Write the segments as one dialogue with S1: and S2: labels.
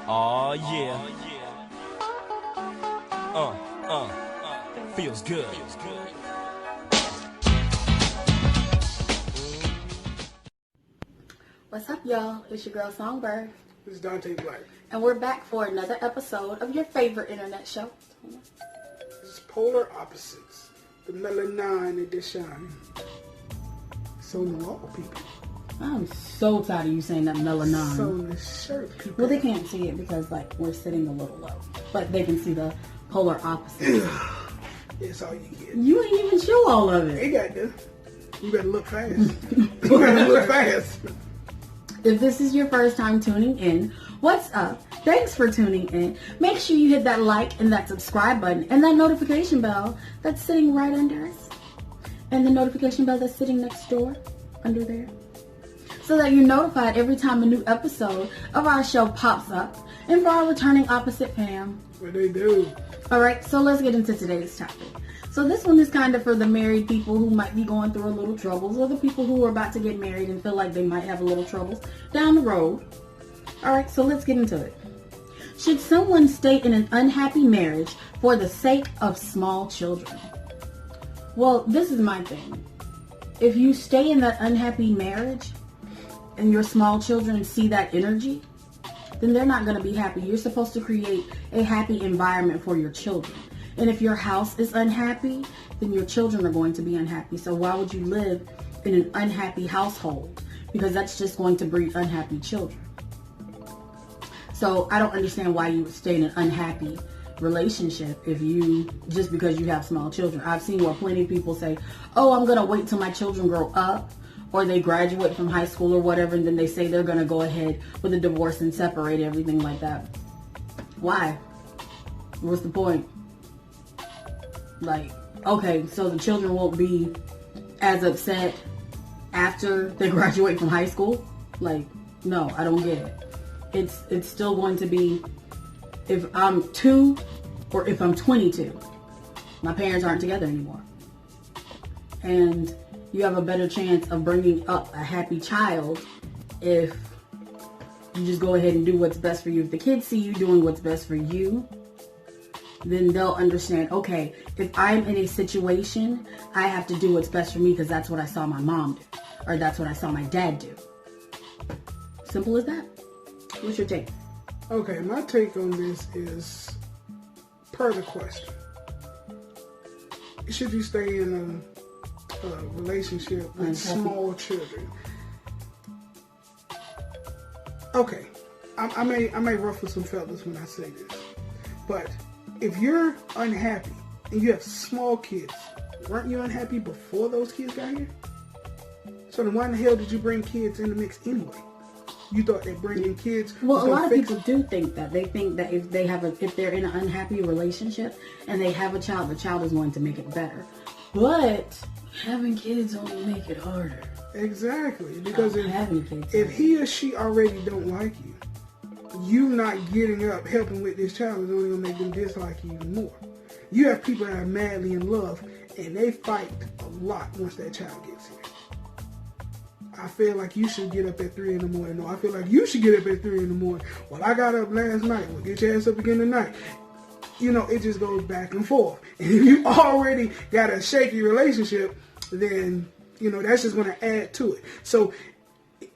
S1: Oh yeah. Feels good.
S2: What's up, y'all? It's your girl Songbird.
S3: This is Dante Black.
S2: And we're back for another episode of your favorite internet show.
S3: This is Polar Opposites, the Melanin edition. So noir, people.
S2: I'm so tired of you saying that melanin.
S3: So in the shirt, people.
S2: Well, they can't see it because, we're sitting a little low. But they can see the polar opposite.
S3: That's all you get.
S2: You ain't even show all of it.
S3: They got this. You better look fast. You better look fast.
S2: If this is your first time tuning in, what's up? Thanks for tuning in. Make sure you hit that like and that subscribe button and that notification bell that's sitting right under us. And the notification bell that's sitting next door, under there. So that you're notified every time a new episode of our show pops up. And for our returning opposite fam.
S3: What they do.
S2: Alright, so let's get into today's topic. So this one is kind of for the married people who might be going through a little troubles, or the people who are about to get married and feel like they might have a little troubles down the road. Alright, so let's get into it. Should someone stay in an unhappy marriage for the sake of small children? Well, this is my thing. If you stay in that unhappy marriage and your small children see that energy, then they're not going to be happy. You're supposed to create a happy environment for your children. And if your house is unhappy, then your children are going to be unhappy. So why would you live in an unhappy household? Because that's just going to breed unhappy children. So I don't understand why you would stay in an unhappy relationship just because you have small children. I've seen where plenty of people say, oh, I'm going to wait till my children grow up, or they graduate from high school or whatever, and then they say they're going to go ahead with a divorce and separate, everything like that. Why? What's the point? Okay, so the children won't be as upset after they graduate from high school? No, I don't get it. It's still going to be, if I'm 2 or if I'm 22, my parents aren't together anymore. And you have a better chance of bringing up a happy child if you just go ahead and do what's best for you. If the kids see you doing what's best for you, then they'll understand, okay, if I'm in a situation, I have to do what's best for me because that's what I saw my mom do. Or that's what I saw my dad do. Simple as that. What's your take?
S3: Okay, my take on this is per the question. Should you stay in a relationship with small children? Okay, I may ruffle some feathers when I say this, but if you're unhappy and you have small kids, weren't you unhappy before those kids got here? So then why in the hell did you bring kids in the mix anyway? You thought that bringing kids...
S2: Well, a lot of people do think that. They think that if they're in an unhappy relationship and they have a child, the child is going to make it better. But having kids only make it harder.
S3: Exactly. Because if
S2: kids,
S3: he or she already don't like you not getting up, helping with this child is only going to make them dislike you even more. You have people that are madly in love and they fight a lot once that child gets here. I feel like you should get up at 3 in the morning. No, I feel like you should get up at 3 in the morning. Well, I got up last night. Well, get your ass up again tonight. It just goes back and forth. And if you already got a shaky relationship, then, that's just going to add to it. So,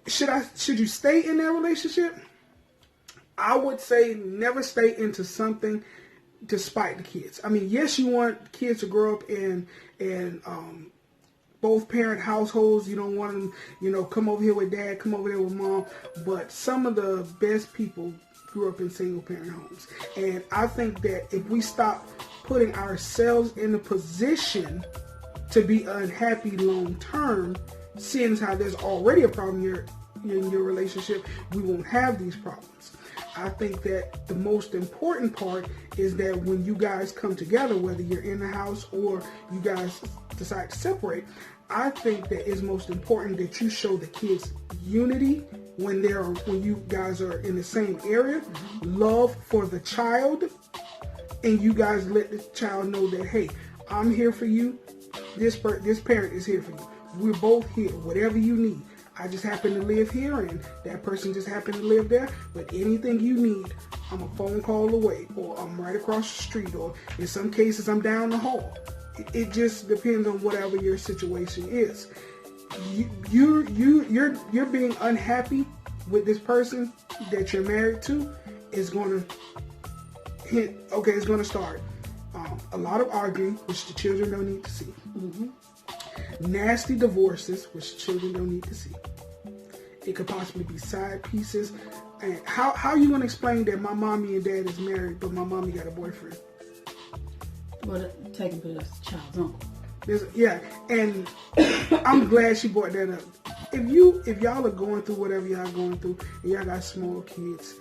S3: should you stay in that relationship? I would say never stay into something despite the kids. I mean, yes, you want kids to grow up in both parent households. You don't want them, come over here with dad, come over there with mom. But some of the best people grew up in single parent homes. And I think that if we stop putting ourselves in a position to be unhappy long term, seeing as how there's already a problem in your relationship, we won't have these problems. I think that the most important part is that when you guys come together, whether you're in the house or you guys decide to separate, I think that it's most important that you show the kids unity when you guys are in the same area, love for the child, and you guys let the child know that, hey, I'm here for you. This parent is here for you. We're both here. Whatever you need. I just happen to live here, and that person just happened to live there. But anything you need, I'm a phone call away, or I'm right across the street, or in some cases I'm down the hall. It just depends on whatever your situation is. You're being unhappy with this person that you're married to is going to hit. Okay, it's going to start a lot of arguing, which the children don't need to see. Nasty divorces, which the children don't need to see. It could possibly be side pieces. And how are you going to explain that my mommy and dad is married, but my mommy got a boyfriend?
S2: Well, technically that's the child's uncle.
S3: Yeah, and I'm glad she brought that up. If y'all are going through whatever y'all going through, and y'all got small kids,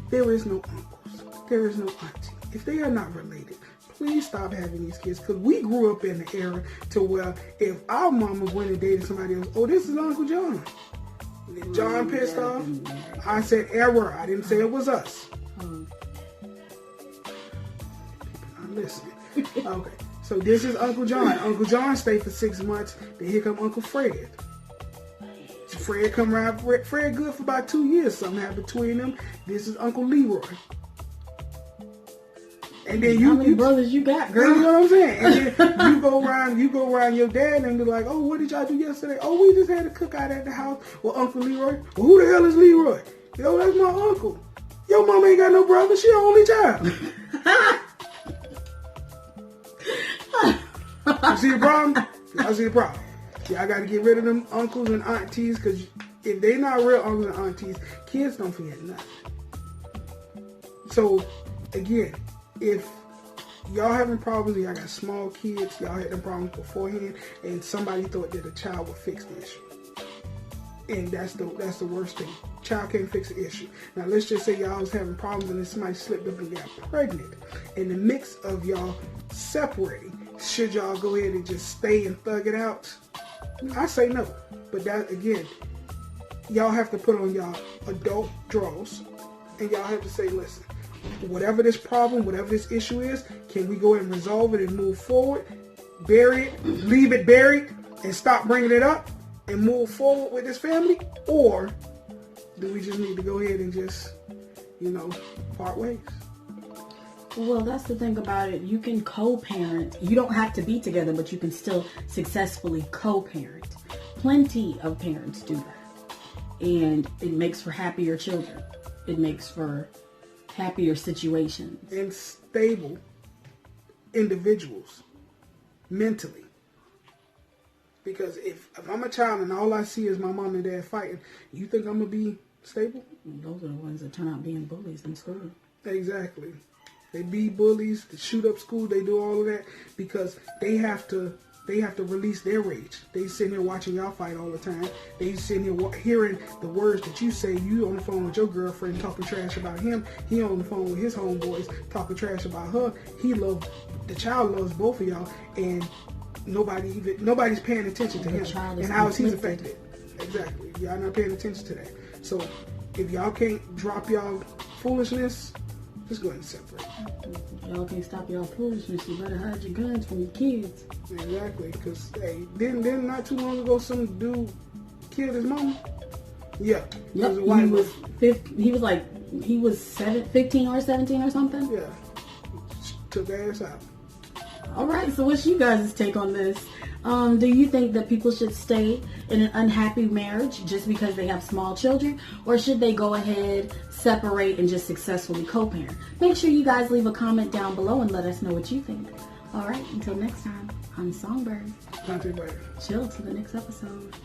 S3: there is no uncles, there is no auntie. If they are not related, please stop having these kids. Because we grew up in the era to where if our mama went and dated somebody else, oh, this is Uncle John. If John pissed off, I said error. I didn't say it was us. People not listening. Okay. So this is Uncle John. Uncle John stayed for 6 months. Then here come Uncle Fred. Fred come around. Fred good for about 2 years. Something happened between them. This is Uncle Leroy. And then
S2: how many brothers you got, girl?
S3: You know what I'm saying? And then you go around your dad and be like, oh, what did y'all do yesterday? Oh, we just had a cookout at the house with Uncle Leroy. Well, who the hell is Leroy? Yo, that's my uncle. Your mom ain't got no brother. She her only child. You see the problem? Y'all see the problem? Y'all got to get rid of them uncles and aunties, because if they not real uncles and aunties, kids don't forget nothing. So, again, if y'all having problems, y'all got small kids, y'all had them problems beforehand, and somebody thought that a child would fix the issue. And that's the worst thing. Child can't fix the issue. Now let's just say y'all was having problems and then somebody slipped up and got pregnant. In the mix of y'all separating, should y'all go ahead and just stay and thug it out? I say no. But that, again, y'all have to put on y'all adult drawers, and y'all have to say, listen, whatever this problem, whatever this issue is, can we go ahead and resolve it and move forward? Bury it, leave it buried, and stop bringing it up and move forward with this family? Or do we just need to go ahead and just, part ways?
S2: Well, that's the thing about it. You can co-parent. You don't have to be together, but you can still successfully co-parent. Plenty of parents do that. And it makes for happier children. It makes for happier situations.
S3: And stable individuals mentally. Because if I'm a child and all I see is my mom and dad fighting, you think I'm going to be stable?
S2: Those are the ones that turn out being bullies in school.
S3: Exactly. They be bullies, they shoot up school, they do all of that because they have to release their rage. They sitting here watching y'all fight all the time. They sitting here hearing the words that you say. You on the phone with your girlfriend talking trash about him. He on the phone with his homeboys talking trash about her. The child loves both of y'all, and nobody's paying attention to him and how he's affected. Exactly. Y'all not paying attention to that. So if y'all can't drop y'all foolishness, just go ahead and separate.
S2: Y'all can't stop y'all foolishness. You better hide your guns from your kids.
S3: Exactly, because didn't not too long ago some dude killed his mama? Yeah.
S2: Yep. He was 15 or 17 or something?
S3: Yeah. Took ass out.
S2: All right, so what's you guys' take on this? Do you think that people should stay in an unhappy marriage just because they have small children? Or should they go ahead, separate, and just successfully co-parent? Make sure you guys leave a comment down below and let us know what you think. All right, until next time, I'm Songbird.
S3: Content Writer.
S2: Chill till the next episode.